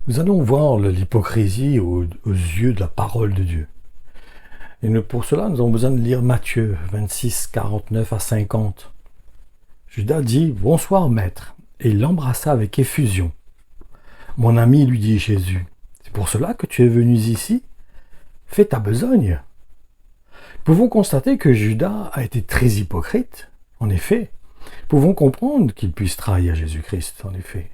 Nous allons voir l'hypocrisie aux yeux de la parole de Dieu. Et pour cela, nous avons besoin de lire Matthieu 26, 49 à 50. Judas dit « Bonsoir, maître », et il l'embrassa avec effusion. Mon ami, lui dit Jésus, « C'est pour cela que tu es venu ici ? Fais ta besogne. » Nous pouvons constater que Judas a été très hypocrite, en effet. Nous pouvons comprendre qu'il puisse trahir Jésus-Christ, en effet.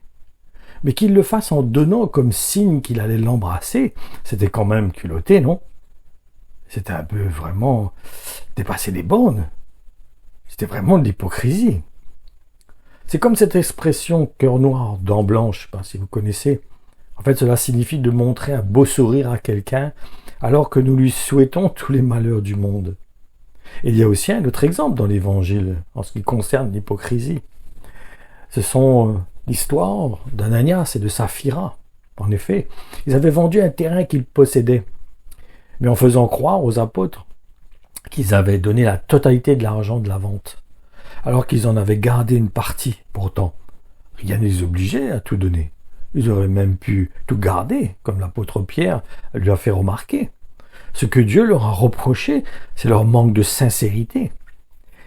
Mais qu'il le fasse en donnant comme signe qu'il allait l'embrasser, c'était quand même culotté, non? C'était un peu vraiment dépasser les bornes. C'était vraiment de l'hypocrisie. C'est comme cette expression « cœur noir, dents blanches », je ne sais pas si vous connaissez. En fait, cela signifie de montrer un beau sourire à quelqu'un alors que nous lui souhaitons tous les malheurs du monde. Et il y a aussi un autre exemple dans l'Évangile en ce qui concerne l'hypocrisie. Ce sont l'histoire d'Ananias et de Saphira. En effet, ils avaient vendu un terrain qu'ils possédaient, mais en faisant croire aux apôtres qu'ils avaient donné la totalité de l'argent de la vente, alors qu'ils en avaient gardé une partie. Pourtant, rien ne les obligeait à tout donner. Ils auraient même pu tout garder, comme l'apôtre Pierre lui a fait remarquer. Ce que Dieu leur a reproché, c'est leur manque de sincérité.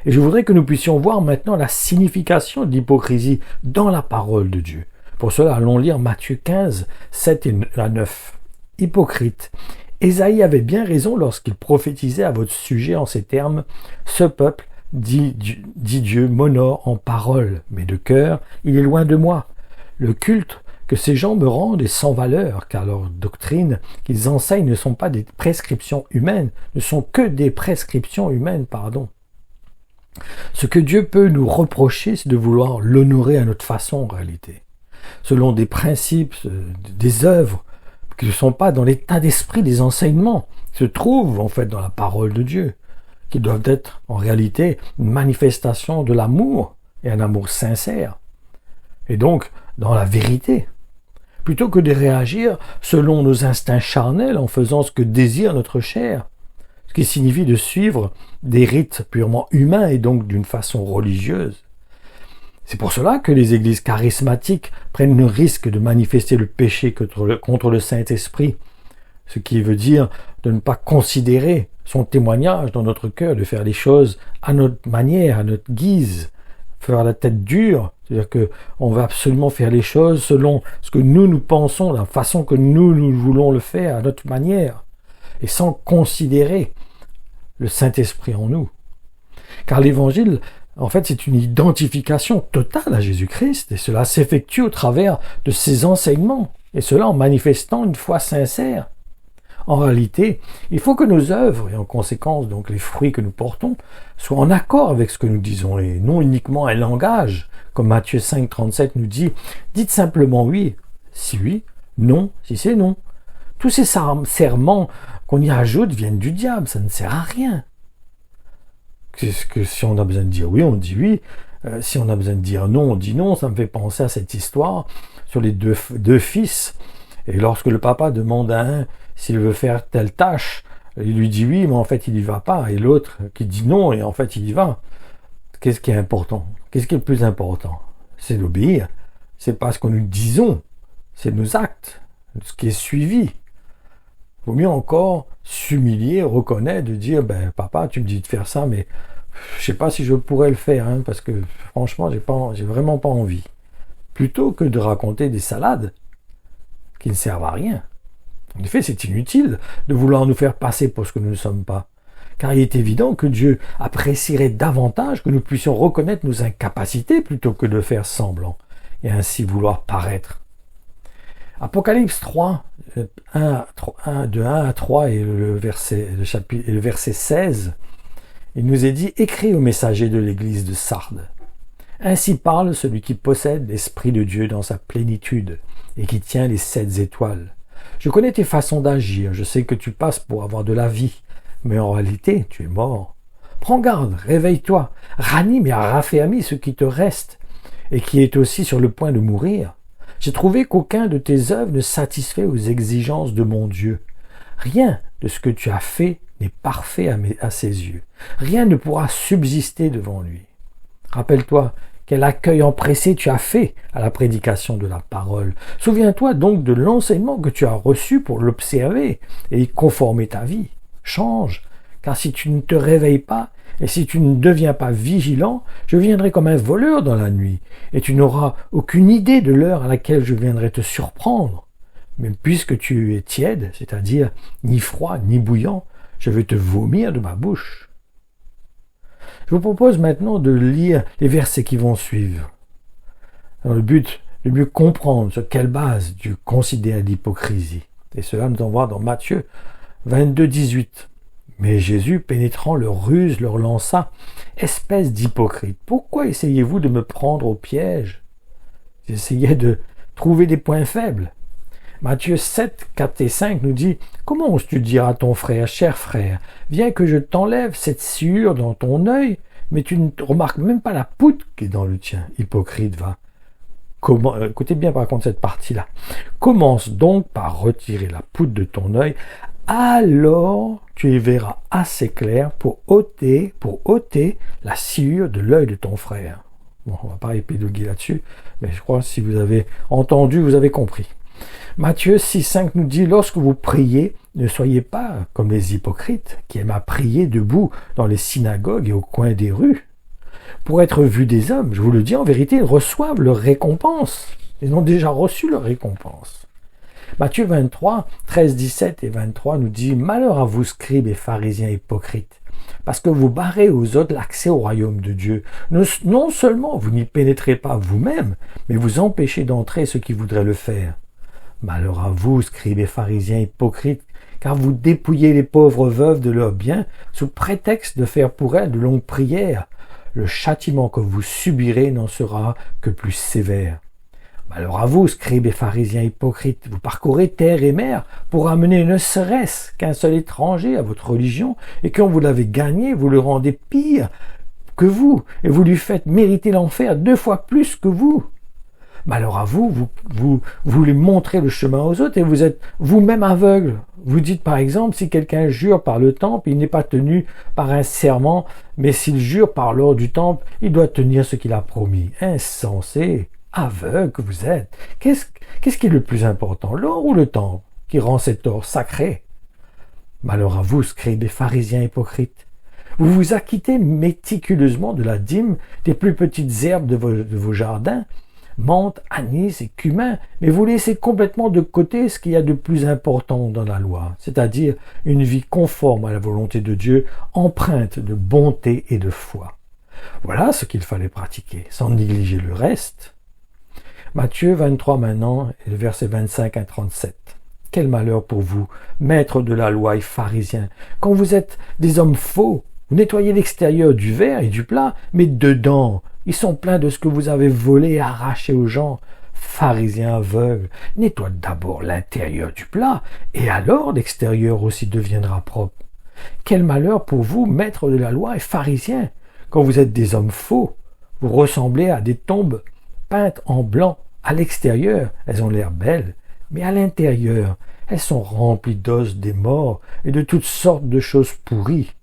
Et je voudrais que nous puissions voir maintenant la signification de l'hypocrisie dans la parole de Dieu. Pour cela, allons lire Matthieu 15, 7 et 9. Hypocrite. Ésaïe avait bien raison lorsqu'il prophétisait à votre sujet en ces termes. Ce peuple, dit Dieu, m'honore en parole, mais de cœur, il est loin de moi. Le culte que ces gens me rendent est sans valeur, car leurs doctrines qu'ils enseignent ne sont pas des prescriptions humaines, ne sont que des prescriptions humaines, Ce que Dieu peut nous reprocher, c'est de vouloir l'honorer à notre façon en réalité, selon des principes, des œuvres, qui ne sont pas dans l'état d'esprit des enseignements, qui se trouvent en fait dans la parole de Dieu, qui doivent être en réalité une manifestation de l'amour, et un amour sincère, et donc dans la vérité, plutôt que de réagir selon nos instincts charnels en faisant ce que désire notre chair, ce qui signifie de suivre des rites purement humains et donc d'une façon religieuse. C'est pour cela que les églises charismatiques prennent le risque de manifester le péché contre le Saint-Esprit, ce qui veut dire de ne pas considérer son témoignage dans notre cœur, de faire les choses à notre manière, à notre guise, faire la tête dure, c'est-à-dire qu'on va absolument faire les choses selon ce que nous pensons, la façon que nous voulons le faire, à notre manière, et sans considérer le Saint-Esprit en nous. Car l'Évangile, en fait, c'est une identification totale à Jésus-Christ, et cela s'effectue au travers de ses enseignements, et cela en manifestant une foi sincère. En réalité, il faut que nos œuvres, et en conséquence donc les fruits que nous portons, soient en accord avec ce que nous disons, et non uniquement un langage, comme Matthieu 5, 37 nous dit, dites simplement oui, si oui, non, si c'est non. Tous ces serments qu'on y ajoute viennent du diable, ça ne sert à rien. Que si on a besoin de dire oui, on dit oui. Si on a besoin de dire non, on dit non. Ça me fait penser à cette histoire sur les deux fils. Et lorsque le papa demande à un s'il veut faire telle tâche, il lui dit oui, mais en fait il n'y va pas. Et l'autre qui dit non, et en fait il y va. Qu'est-ce qui est important? Qu'est-ce qui est le plus important? C'est d'obéir. C'est pas ce que nous disons, c'est nos actes, ce qui est suivi. Il vaut mieux encore s'humilier, reconnaître, de dire papa, tu me dis de faire ça, mais je sais pas si je pourrais le faire, parce que franchement, j'ai vraiment pas envie. Plutôt que de raconter des salades qui ne servent à rien. En effet, c'est inutile de vouloir nous faire passer pour ce que nous ne sommes pas. Car il est évident que Dieu apprécierait davantage que nous puissions reconnaître nos incapacités plutôt que de faire semblant et ainsi vouloir paraître. Apocalypse 3, de 1 à 3 et le verset 16, il nous est dit « Écris au messager de l'église de Sardes. Ainsi parle celui qui possède l'Esprit de Dieu dans sa plénitude et qui tient les 7 étoiles. Je connais tes façons d'agir, je sais que tu passes pour avoir de la vie, mais en réalité tu es mort. Prends garde, réveille-toi, ranime et raffermis ce qui te reste et qui est aussi sur le point de mourir. J'ai trouvé qu'aucun de tes œuvres ne satisfait aux exigences de mon Dieu. Rien de ce que tu as fait n'est parfait à ses yeux. Rien ne pourra subsister devant lui. Rappelle-toi Quel accueil empressé tu as fait à la prédication de la parole. Souviens-toi donc de l'enseignement que tu as reçu pour l'observer et y conformer ta vie. Change, car si tu ne te réveilles pas et si tu ne deviens pas vigilant, je viendrai comme un voleur dans la nuit et tu n'auras aucune idée de l'heure à laquelle je viendrai te surprendre. Mais puisque tu es tiède, c'est-à-dire ni froid ni bouillant, je vais te vomir de ma bouche. Je vous propose maintenant de lire les versets qui vont suivre, dans le but de mieux comprendre sur quelle base Dieu considère l'hypocrisie. Et cela nous envoie dans Matthieu 22, 18. Mais Jésus, pénétrant leur ruse, leur lança « Espèce d'hypocrite, pourquoi essayez-vous de me prendre au piège ?» J'essayais de trouver des points faibles. Matthieu 7, 4 et 5 nous dit « Comment oses-tu dire à ton frère, cher frère, viens que je t'enlève cette sciure dans ton œil, mais tu ne remarques même pas la poutre qui est dans le tien. Hypocrite, va. Écoutez bien par contre cette partie-là. Commence donc par retirer la poutre de ton œil, alors tu y verras assez clair pour ôter la sciure de l'œil de ton frère. » Bon, on ne va pas épiloguer là-dessus, mais je crois que si vous avez entendu, vous avez compris. Matthieu 6, 5 nous dit « Lorsque vous priez, ne soyez pas comme les hypocrites qui aiment à prier debout dans les synagogues et au coin des rues. Pour être vus des hommes, je vous le dis en vérité, ils reçoivent leur récompense. Ils ont déjà reçu leur récompense. » Matthieu 23, 13, 17 et 23 nous dit « Malheur à vous, scribes et pharisiens hypocrites, parce que vous barrez aux autres l'accès au royaume de Dieu. Non seulement vous n'y pénétrez pas vous-même, mais vous empêchez d'entrer ceux qui voudraient le faire. Malheur à vous, scribes et pharisiens hypocrites, car vous dépouillez les pauvres veuves de leurs biens sous prétexte de faire pour elles de longues prières. Le châtiment que vous subirez n'en sera que plus sévère. Malheur à vous, scribes et pharisiens hypocrites, vous parcourez terre et mer pour amener ne serait-ce qu'un seul étranger à votre religion, et quand vous l'avez gagné, vous le rendez pire que vous, et vous lui faites mériter l'enfer 2 fois plus que vous. Malheur à vous, vous voulez montrer le chemin aux autres et vous êtes vous-même aveugle. Vous dites par exemple, si quelqu'un jure par le temple, il n'est pas tenu par un serment, mais s'il jure par l'or du temple, il doit tenir ce qu'il a promis. Insensé, aveugle que vous êtes. Qu'est-ce qui est le plus important, l'or ou le temple, qui rend cet or sacré? Malheur à vous, scribes et pharisiens hypocrites. Vous vous acquittez méticuleusement de la dîme des plus petites herbes de vos jardins, menthe, anis et cumin, mais vous laissez complètement de côté ce qu'il y a de plus important dans la loi, c'est-à-dire une vie conforme à la volonté de Dieu, empreinte de bonté et de foi. Voilà ce qu'il fallait pratiquer, sans négliger le reste. Matthieu 23 maintenant, et le verset 25 à 37. Quel malheur pour vous, maîtres de la loi et pharisiens, quand vous êtes des hommes faux, vous nettoyez l'extérieur du verre et du plat, mais dedans, ils sont pleins de ce que vous avez volé et arraché aux gens. Pharisiens aveugles, nettoie d'abord l'intérieur du plat, et alors l'extérieur aussi deviendra propre. Quel malheur pour vous, maîtres de la loi et pharisiens, quand vous êtes des hommes faux, vous ressemblez à des tombes peintes en blanc. À l'extérieur, elles ont l'air belles, mais à l'intérieur, elles sont remplies d'os des morts et de toutes sortes de choses pourries.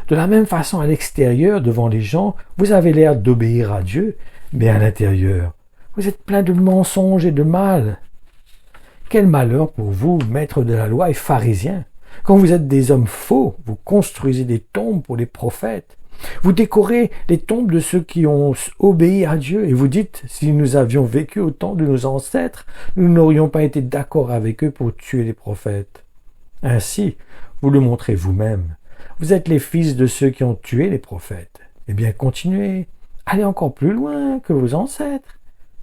De la même façon, à l'extérieur, devant les gens, vous avez l'air d'obéir à Dieu, mais à l'intérieur, vous êtes plein de mensonges et de mal. Quel malheur pour vous, maîtres de la loi et pharisiens, quand vous êtes des hommes faux, vous construisez des tombes pour les prophètes, vous décorez les tombes de ceux qui ont obéi à Dieu, et vous dites, si nous avions vécu au temps de nos ancêtres, nous n'aurions pas été d'accord avec eux pour tuer les prophètes. Ainsi, vous le montrez vous-même. Vous êtes les fils de ceux qui ont tué les prophètes. Eh bien, continuez. Allez encore plus loin que vos ancêtres.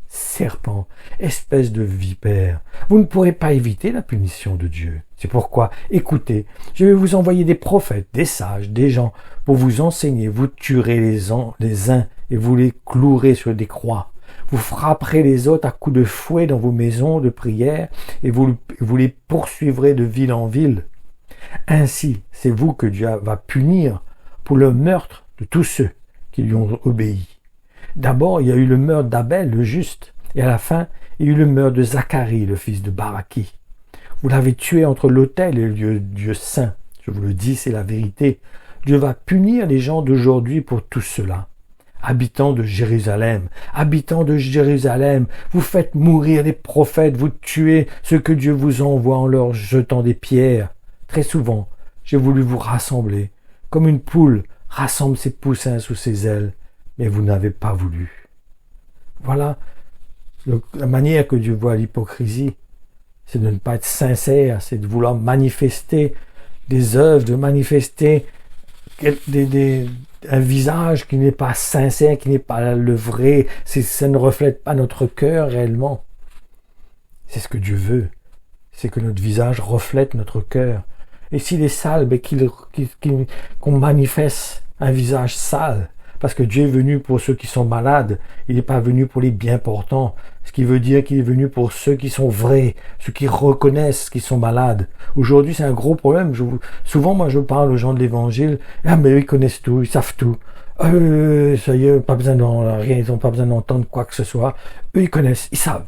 Serpent, espèce de vipère, vous ne pourrez pas éviter la punition de Dieu. C'est pourquoi, écoutez, je vais vous envoyer des prophètes, des sages, des gens, pour vous enseigner. Vous tuerez les uns et vous les clouerez sur des croix. Vous frapperez les autres à coups de fouet dans vos maisons de prière et vous les poursuivrez de ville en ville. Ainsi, c'est vous que Dieu va punir pour le meurtre de tous ceux qui lui ont obéi. D'abord, il y a eu le meurtre d'Abel, le juste, et à la fin, il y a eu le meurtre de Zacharie, le fils de Baraki. Vous l'avez tué entre l'autel et le lieu Dieu saint. Je vous le dis, c'est la vérité. Dieu va punir les gens d'aujourd'hui pour tout cela. habitants de Jérusalem, vous faites mourir les prophètes, vous tuez ceux que Dieu vous envoie en leur jetant des pierres. Très souvent, j'ai voulu vous rassembler, comme une poule rassemble ses poussins sous ses ailes, mais vous n'avez pas voulu. Voilà la manière que Dieu voit l'hypocrisie, c'est de ne pas être sincère, c'est de vouloir manifester des œuvres, de manifester un visage qui n'est pas sincère, qui n'est pas le vrai, ça ne reflète pas notre cœur réellement. C'est ce que Dieu veut, c'est que notre visage reflète notre cœur. Et s'il est sale, qu'on manifeste un visage sale, parce que Dieu est venu pour ceux qui sont malades, il n'est pas venu pour les bien portants, ce qui veut dire qu'il est venu pour ceux qui sont vrais, ceux qui reconnaissent qu'ils sont malades. Aujourd'hui, c'est un gros problème. Souvent, moi, je parle aux gens de l'évangile, mais eux, ils connaissent tout, ils savent tout. Ça y est, pas besoin rien, ils n'ont pas besoin d'entendre quoi que ce soit. Eux, ils connaissent, ils savent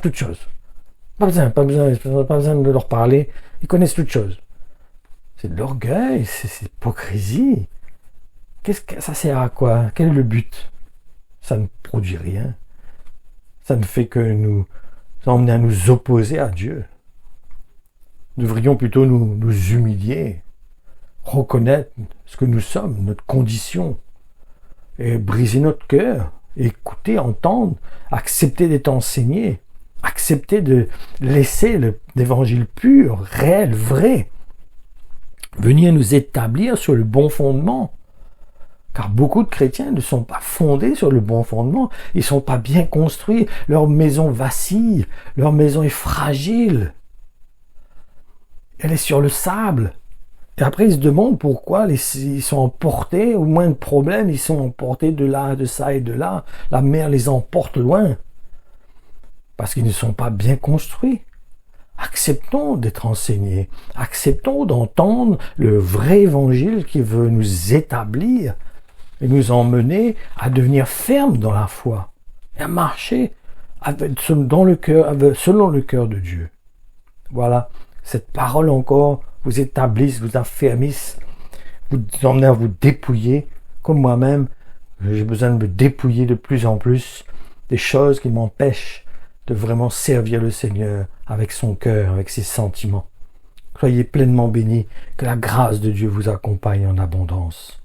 toutes choses. Pas besoin de leur parler, ils connaissent toutes choses. C'est de l'orgueil, c'est l'hypocrisie. Ça sert à quoi? Quel est le but? Ça ne produit rien. Ça ne fait que nous emmener à nous opposer à Dieu. Nous devrions plutôt nous humilier, reconnaître ce que nous sommes, notre condition, et briser notre cœur, écouter, entendre, accepter d'être enseigné, accepter de laisser l'évangile pur, réel, vrai, venir nous établir sur le bon fondement. Car beaucoup de chrétiens ne sont pas fondés sur le bon fondement, ils ne sont pas bien construits, leur maison vacille, leur maison est fragile, elle est sur le sable. Et après ils se demandent pourquoi ils sont emportés, au moins de problèmes, ils sont emportés de là, de ça et de là, la mer les emporte loin, parce qu'ils ne sont pas bien construits. Acceptons d'être enseignés, acceptons d'entendre le vrai évangile qui veut nous établir, et nous emmener à devenir fermes dans la foi et à marcher selon le cœur de Dieu. Voilà, cette parole encore vous établisse, vous affermisse, vous emmène à vous dépouiller, comme moi-même, j'ai besoin de me dépouiller de plus en plus des choses qui m'empêchent de vraiment servir le Seigneur avec son cœur, avec ses sentiments. Soyez pleinement bénis, que la grâce de Dieu vous accompagne en abondance.